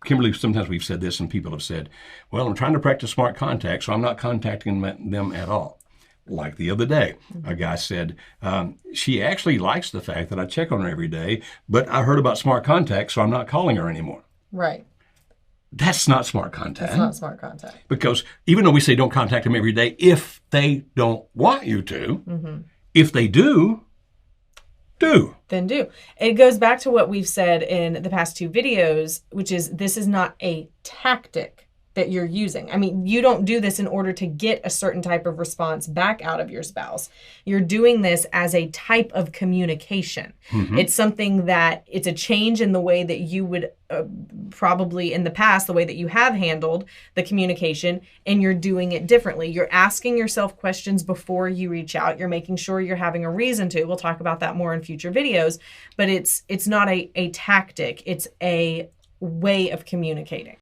Kimberly, sometimes we've said this and people have said, well, I'm trying to practice smart contact, so I'm not contacting them at all. Like the other day, a guy said, she actually likes the fact that I check on her every day, but I heard about smart contact, so I'm not calling her anymore. Right. That's not smart contact. That's not smart contact. Because even though we say don't contact them every day, if they don't want you to, if they do, then do. It goes back to what we've said in the past 2 videos, which is this is not a tactic that you're using. I mean, you don't do this in order to get a certain type of response back out of your spouse. You're doing this as a type of communication. It's something that it's a change in the way that you would probably in the past, the way that you have handled the communication, and you're doing it differently. You're asking yourself questions before you reach out. You're making sure you're having a reason to. We'll talk about that more in future videos, but it's not a tactic. It's a way of communicating.